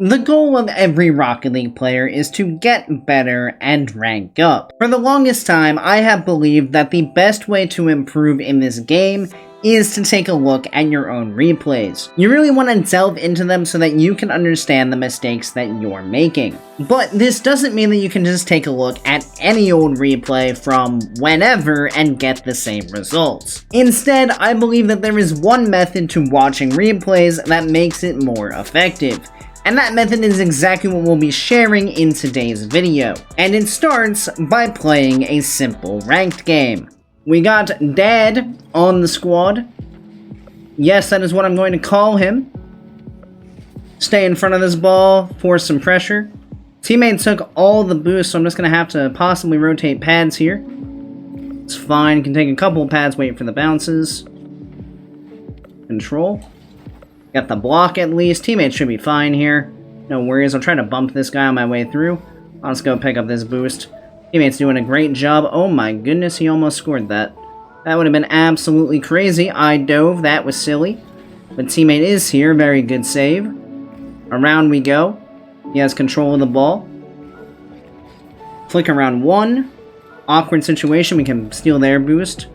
The goal of every Rocket League player is to get better and rank up. For the longest time, I have believed that the best way to improve in this game is to take a look at your own replays. You really want to delve into them so that you can understand the mistakes that you're making. But this doesn't mean that you can just take a look at any old replay from whenever and get the same results. Instead, I believe that there is one method to watching replays that makes it more effective. And that method is exactly what we'll be sharing in today's video. And it starts by playing a simple ranked game. We got Dad on the squad. Yes, that is what I'm going to call him. Stay in front of this ball, force some pressure. Teammate took all the boosts, so I'm just going to have to possibly rotate pads here. It's fine, can take a couple of pads, wait for the bounces. Control. Got the block at least. Teammate should be fine here. No worries. I'll try to bump this guy on my way through. Let's go pick up this boost. Teammate's doing a great job. Oh my goodness, he almost scored that. That would have been absolutely crazy. I dove. That was silly. But teammate is here. Very good save. Around we go. He has control of the ball. Flick around one. Awkward situation. We can steal their boost.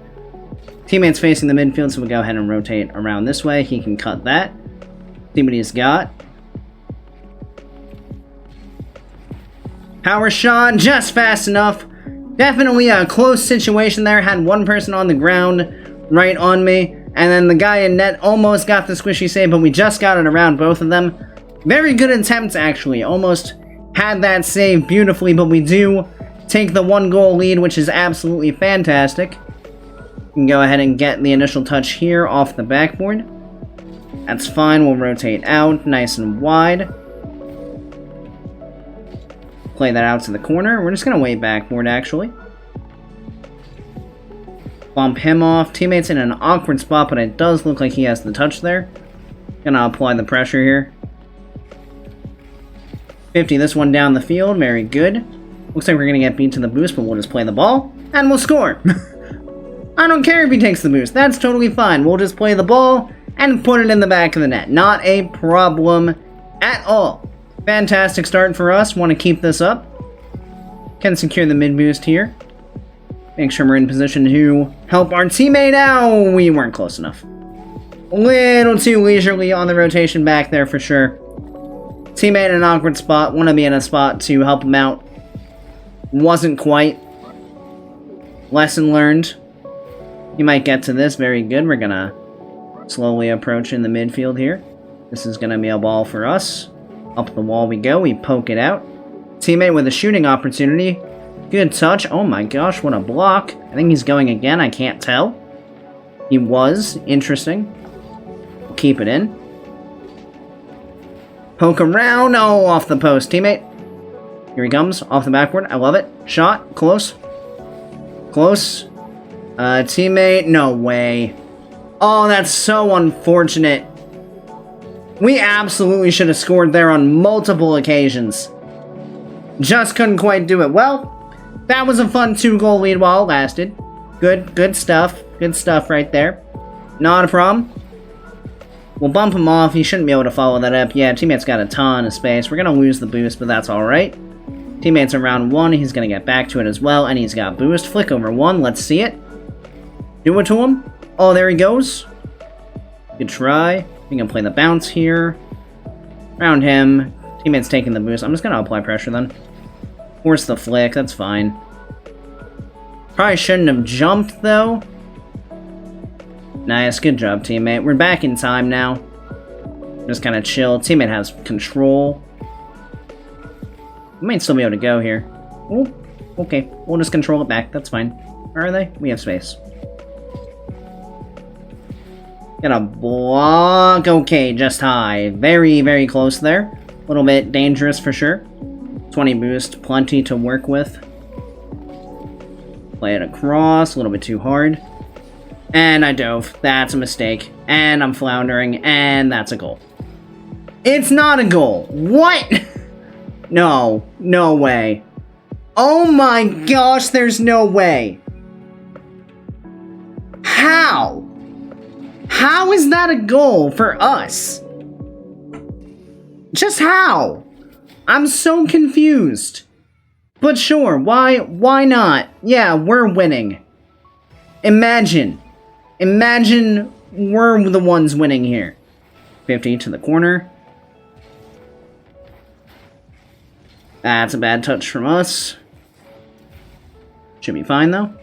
Teammate's facing the midfield, so we'll go ahead and rotate around this way. He can cut that. See what he's got. Power shot, just fast enough. Definitely a close situation there. Had one person on the ground right on me. And then the guy in net almost got the squishy save, but we just got it around both of them. Very good attempts, actually. Almost had that save beautifully, but we do take the 1-goal lead, which is absolutely fantastic. We can go ahead and get the initial touch here off the backboard. That's fine, we'll rotate out nice and wide. Play that out to the corner. We're just going to wait backboard, actually. Bump him off. Teammate's in an awkward spot, but it does look like he has the touch there. Gonna apply the pressure here. 50 this one down the field. Very good. Looks like we're going to get beat to the boost, but we'll just play the ball, and we'll score. I don't care if he takes the boost. That's totally fine. We'll just play the ball and put it in the back of the net. Not a problem at all. Fantastic start for us. Want to keep this up. Can secure the mid boost here. Make sure we're in position to help our teammate out. We weren't close enough. A little too leisurely on the rotation back there for sure. Teammate in an awkward spot. Want to be in a spot to help him out. Wasn't quite. Lesson learned. You might get to this. Very good. We're going to slowly approach in the midfield here. This is going to be a ball for us. Up the wall we go. We poke it out. Teammate with a shooting opportunity. Good touch. Oh my gosh, what a block. I think he's going again. I can't tell. He was. Interesting. We'll keep it in. Poke around. Oh, off the post. Teammate. Here he comes. Off the backboard. I love it. Shot. Close. Close. Teammate. No way. Oh, that's so unfortunate. We absolutely should have scored there on multiple occasions. Just couldn't quite do it. Well, that was a fun 2-goal lead while it lasted. Good stuff. Good stuff right there. Not a problem. We'll bump him off. He shouldn't be able to follow that up. Yeah, teammate's got a ton of space. We're going to lose the boost, but that's alright. Teammate's around 1. He's going to get back to it as well, and he's got boost. Flick over 1. Let's see it. Do it to him. Oh, there he goes. Good try. We can play the bounce here. Around him. Teammate's taking the boost. I'm just going to apply pressure then. Force the flick. That's fine. Probably shouldn't have jumped, though. Nice. Good job, teammate. We're back in time now. Just kind of chill. Teammate has control. We might still be able to go here. Oh, okay. We'll just control it back. That's fine. Where are they? We have space. Gonna block. Okay, just high. Very, very close there. A little bit dangerous for sure. 20 boost, plenty to work with. Play it across, a little bit too hard. And I dove. That's a mistake. And I'm floundering, and that's a goal. It's not a goal. What? No. No way. Oh my gosh, there's no way. How? How is that a goal for us? Just how? I'm so confused. But sure, why not? Yeah, we're winning. Imagine we're the ones winning here. 50 to the corner. That's a bad touch from us. Should be fine, though.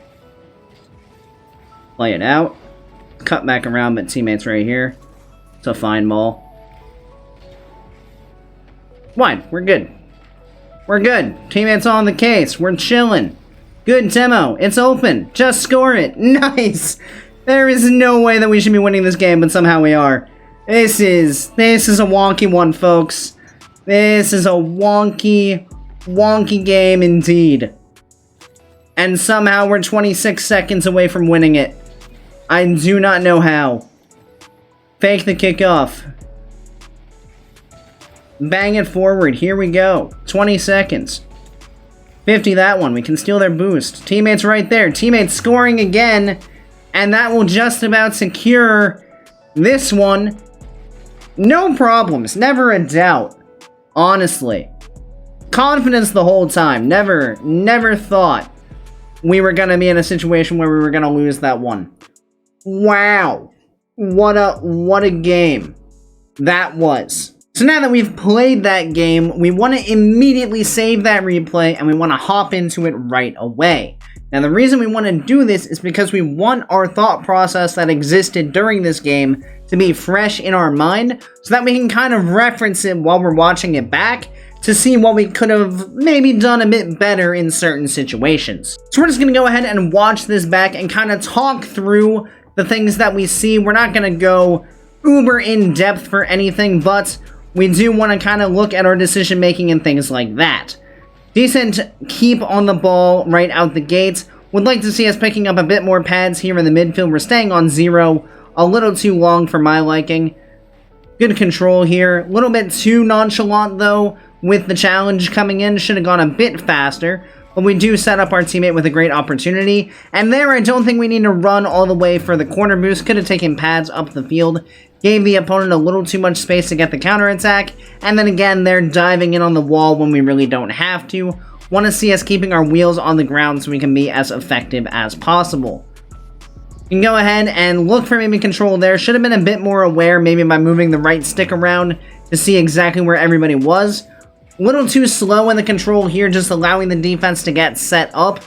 Play it out. Cut back around, but teammates right here. It's a fine ball. Wide. We're good. We're good. Teammates on the case. We're chilling. Good demo. It's open. Just score it. Nice. There is no way that we should be winning this game, but somehow we are. This is a wonky one, folks. This is a wonky game indeed. And somehow we're 26 seconds away from winning it. I do not know how. Fake the kickoff. Bang it forward. Here we go. 20 seconds. 50 that one. We can steal their boost. Teammates right there. Teammates scoring again. And that will just about secure this one. No problems. Never a doubt. Honestly. Confidence the whole time. Never thought we were gonna be in a situation where we were gonna lose that one. Wow. What a game that was. So now that we've played that game, we want to immediately save that replay and we want to hop into it right away. Now the reason we want to do this is because we want our thought process that existed during this game to be fresh in our mind so that we can kind of reference it while we're watching it back to see what we could have maybe done a bit better in certain situations. So we're just going to go ahead and watch this back and kind of talk through the things that we see. We're not going to go uber in depth for anything, but we do want to kind of look at our decision making and things like that. Decent keep on the ball right out the gates. Would like to see us picking up a bit more pads here in the midfield. We're staying on 0. A little too long for my liking. Good control here. A little bit too nonchalant though with the challenge coming in. Should have gone a bit faster. But we do set up our teammate with a great opportunity. And there I don't think we need to run all the way for the corner boost. Could have taken pads up the field. Gave the opponent a little too much space to get the counterattack. And then again, they're diving in on the wall when we really don't have to. Want to see us keeping our wheels on the ground so we can be as effective as possible. You can go ahead and look for maybe control there. Should have been a bit more aware maybe by moving the right stick around to see exactly where everybody was. A little too slow in the control here, just allowing the defense to get set up.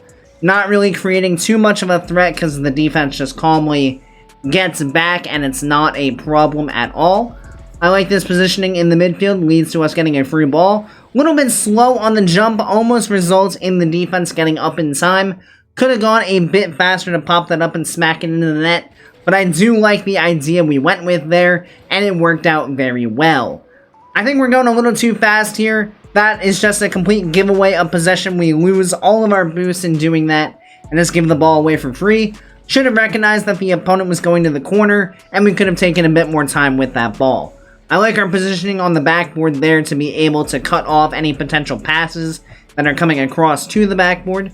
Not really creating too much of a threat because the defense just calmly gets back and it's not a problem at all. I like this positioning in the midfield, leads to us getting a free ball. A little bit slow on the jump, almost results in the defense getting up in time. Could have gone a bit faster to pop that up and smack it into the net, but I do like the idea we went with there, and it worked out very well. I think we're going a little too fast here. That is just a complete giveaway of possession. We lose all of our boosts in doing that, and just give the ball away for free. Should have recognized that the opponent was going to the corner, and we could have taken a bit more time with that ball. I like our positioning on the backboard there to be able to cut off any potential passes that are coming across to the backboard.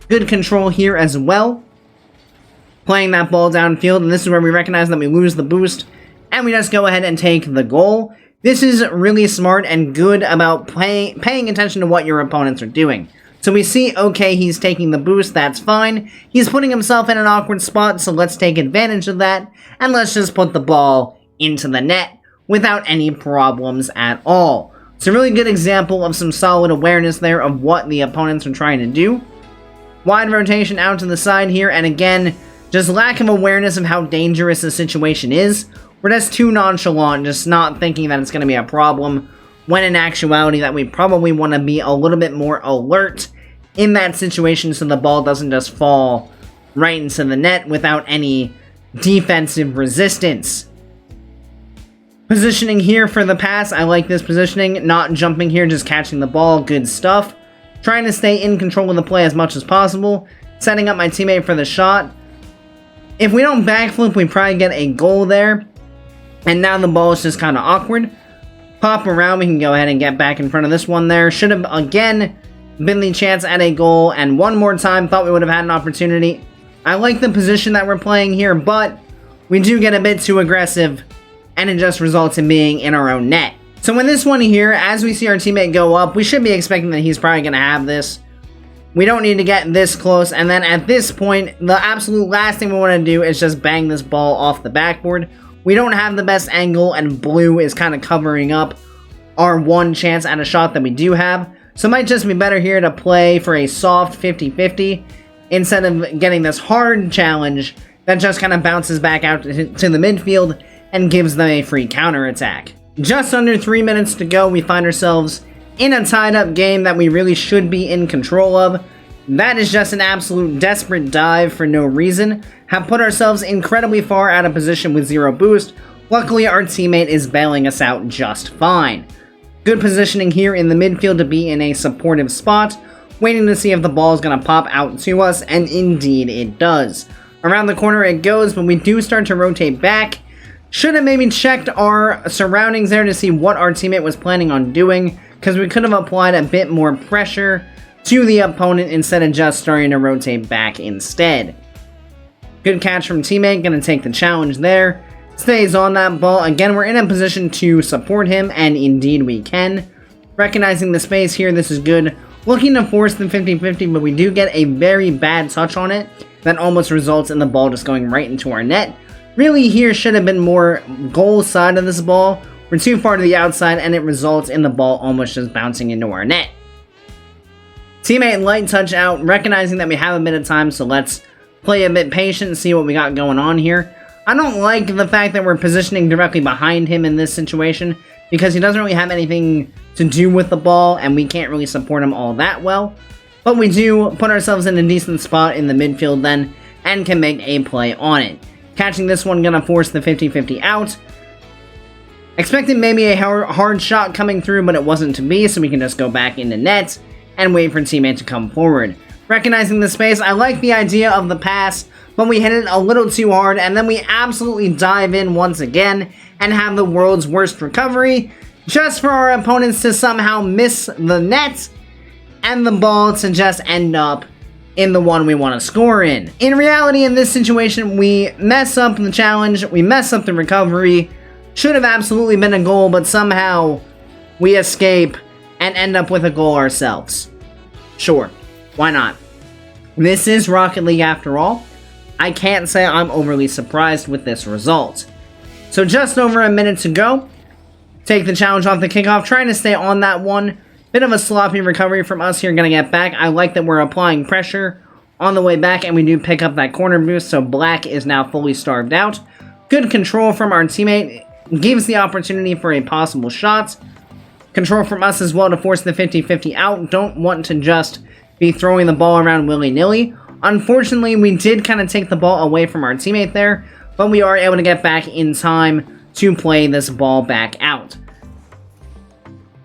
Good control here as well. Playing that ball downfield, and this is where we recognize that we lose the boost, and we just go ahead and take the goal. This is really smart and good about paying attention to what your opponents are doing. So we see, okay, he's taking the boost, that's fine. He's putting himself in an awkward spot, so let's take advantage of that, and let's just put the ball into the net without any problems at all. It's a really good example of some solid awareness there of what the opponents are trying to do. Wide rotation out to the side here, and again, just lack of awareness of how dangerous the situation is. We're just too nonchalant, just not thinking that it's going to be a problem, when in actuality that we probably want to be a little bit more alert in that situation so the ball doesn't just fall right into the net without any defensive resistance. Positioning here for the pass, I like this positioning, not jumping here, just catching the ball, good stuff. Trying to stay in control of the play as much as possible, setting up my teammate for the shot. If we don't backflip, we probably get a goal there. And now the ball is just kind of awkward. Pop around, we can go ahead and get back in front of this one there. Should have, again, been the chance at a goal. And one more time, thought we would have had an opportunity. I like the position that we're playing here, but we do get a bit too aggressive. And it just results in being in our own net. So in this one here, as we see our teammate go up, we should be expecting that he's probably going to have this. We don't need to get this close, and then at this point, the absolute last thing we want to do is just bang this ball off the backboard. We don't have the best angle, and blue is kind of covering up our one chance at a shot that we do have. So it might just be better here to play for a soft 50-50 instead of getting this hard challenge that just kind of bounces back out to the midfield and gives them a free counterattack. Just under 3 minutes to go, we find ourselves in a tied-up game that we really should be in control of. That is just an absolute desperate dive for no reason. Have put ourselves incredibly far out of position with 0 boost. Luckily, our teammate is bailing us out just fine. Good positioning here in the midfield to be in a supportive spot, waiting to see if the ball is going to pop out to us, and indeed it does. Around the corner it goes, but we do start to rotate back. Should have maybe checked our surroundings there to see what our teammate was planning on doing, because we could have applied a bit more pressure to the opponent instead of just starting to rotate back instead. Good catch from teammate, going to take the challenge there. Stays on that ball. Again, we're in a position to support him, and indeed we can. Recognizing the space here, this is good. Looking to force the 50-50, but we do get a very bad touch on it that almost results in the ball just going right into our net. Really here should have been more goal side of this ball. We're too far to the outside, and it results in the ball almost just bouncing into our net. Teammate light touch out, recognizing that we have a bit of time, so let's play a bit patient and see what we got going on here. I don't like the fact that we're positioning directly behind him in this situation, because he doesn't really have anything to do with the ball, and we can't really support him all that well. But we do put ourselves in a decent spot in the midfield then, and can make a play on it. Catching this one, gonna force the 50-50 out. Expected maybe a hard shot coming through, but it wasn't to be, so we can just go back into net, and wait for teammate to come forward. Recognizing the space, I like the idea of the pass, but we hit it a little too hard, and then we absolutely dive in once again and have the world's worst recovery, just for our opponents to somehow miss the net, and the ball to just end up in the one we want to score in. In reality, in this situation, we mess up the challenge, we mess up the recovery, should have absolutely been a goal, but somehow we escape and end up with a goal ourselves. Sure, why not? This is Rocket League after all. I can't say I'm overly surprised with this result. So just over a minute to go. Take the challenge off the kickoff, trying to stay on that one. Bit of a sloppy recovery from us here, gonna get back. I like that we're applying pressure on the way back, and we do pick up that corner boost, so black is now fully starved out. Good control from our teammate, gives the opportunity for a possible shot. Control from us as well to force the 50-50 out. Don't want to just be throwing the ball around willy-nilly. Unfortunately, we did kind of take the ball away from our teammate there, but we are able to get back in time to play this ball back out.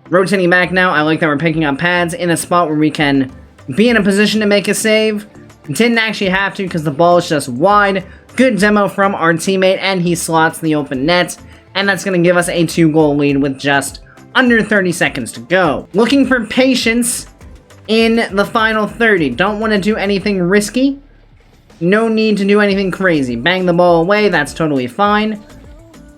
Rotating back now, I like that we're picking up pads in a spot where we can be in a position to make a save. Didn't actually have to because the ball is just wide. Good demo from our teammate, and he slots the open net, and that's going to give us a 2-goal lead with just under 30 seconds to go. Looking for patience in the final 30. Don't want to do anything risky. No need to do anything crazy. Bang the ball away, that's totally fine.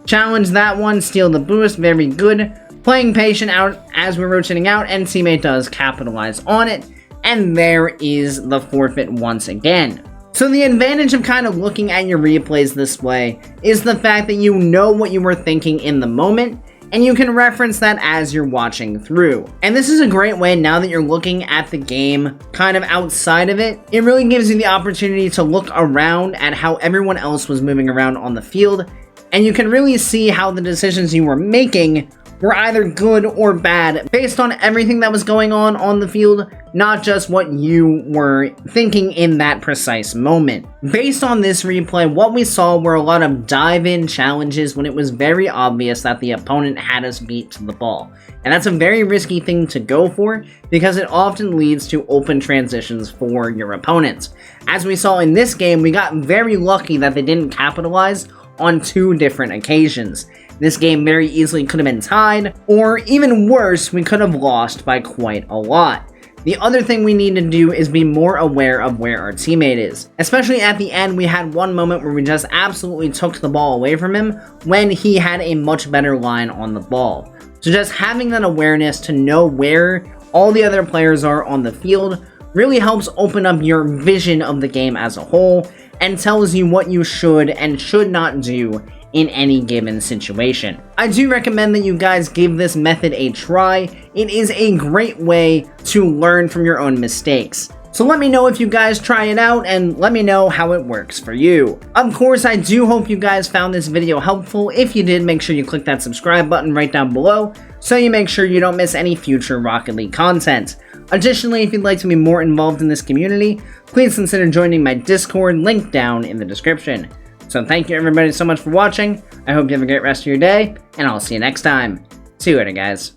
Challenge that one, steal the boost, very good. Playing patient out as we're rotating out, and teammate does capitalize on it. And there is the forfeit once again. So the advantage of kind of looking at your replays this way is the fact that you know what you were thinking in the moment, and you can reference that as you're watching through. And this is a great way, now that you're looking at the game kind of outside of it, it really gives you the opportunity to look around at how everyone else was moving around on the field, and you can really see how the decisions you were making were either good or bad based on everything that was going on the field, not just what you were thinking in that precise moment. Based on this replay, what we saw were a lot of dive-in challenges when it was very obvious that the opponent had us beat to the ball. And that's a very risky thing to go for because it often leads to open transitions for your opponents. As we saw in this game, we got very lucky that they didn't capitalize on 2 different occasions. This game very easily could have been tied, or even worse, we could have lost by quite a lot. The other thing we need to do is be more aware of where our teammate is. Especially at the end, we had one moment where we just absolutely took the ball away from him when he had a much better line on the ball. So just having that awareness to know where all the other players are on the field really helps open up your vision of the game as a whole and tells you what you should and should not do in any given situation. I do recommend that you guys give this method a try. It is a great way to learn from your own mistakes. So let me know if you guys try it out and let me know how it works for you. Of course, I do hope you guys found this video helpful. If you did, make sure you click that subscribe button right down below so you make sure you don't miss any future Rocket League content. Additionally, if you'd like to be more involved in this community, please consider joining my Discord, link down in the description. So thank you everybody so much for watching. I hope you have a great rest of your day, and I'll see you next time. See you later, guys.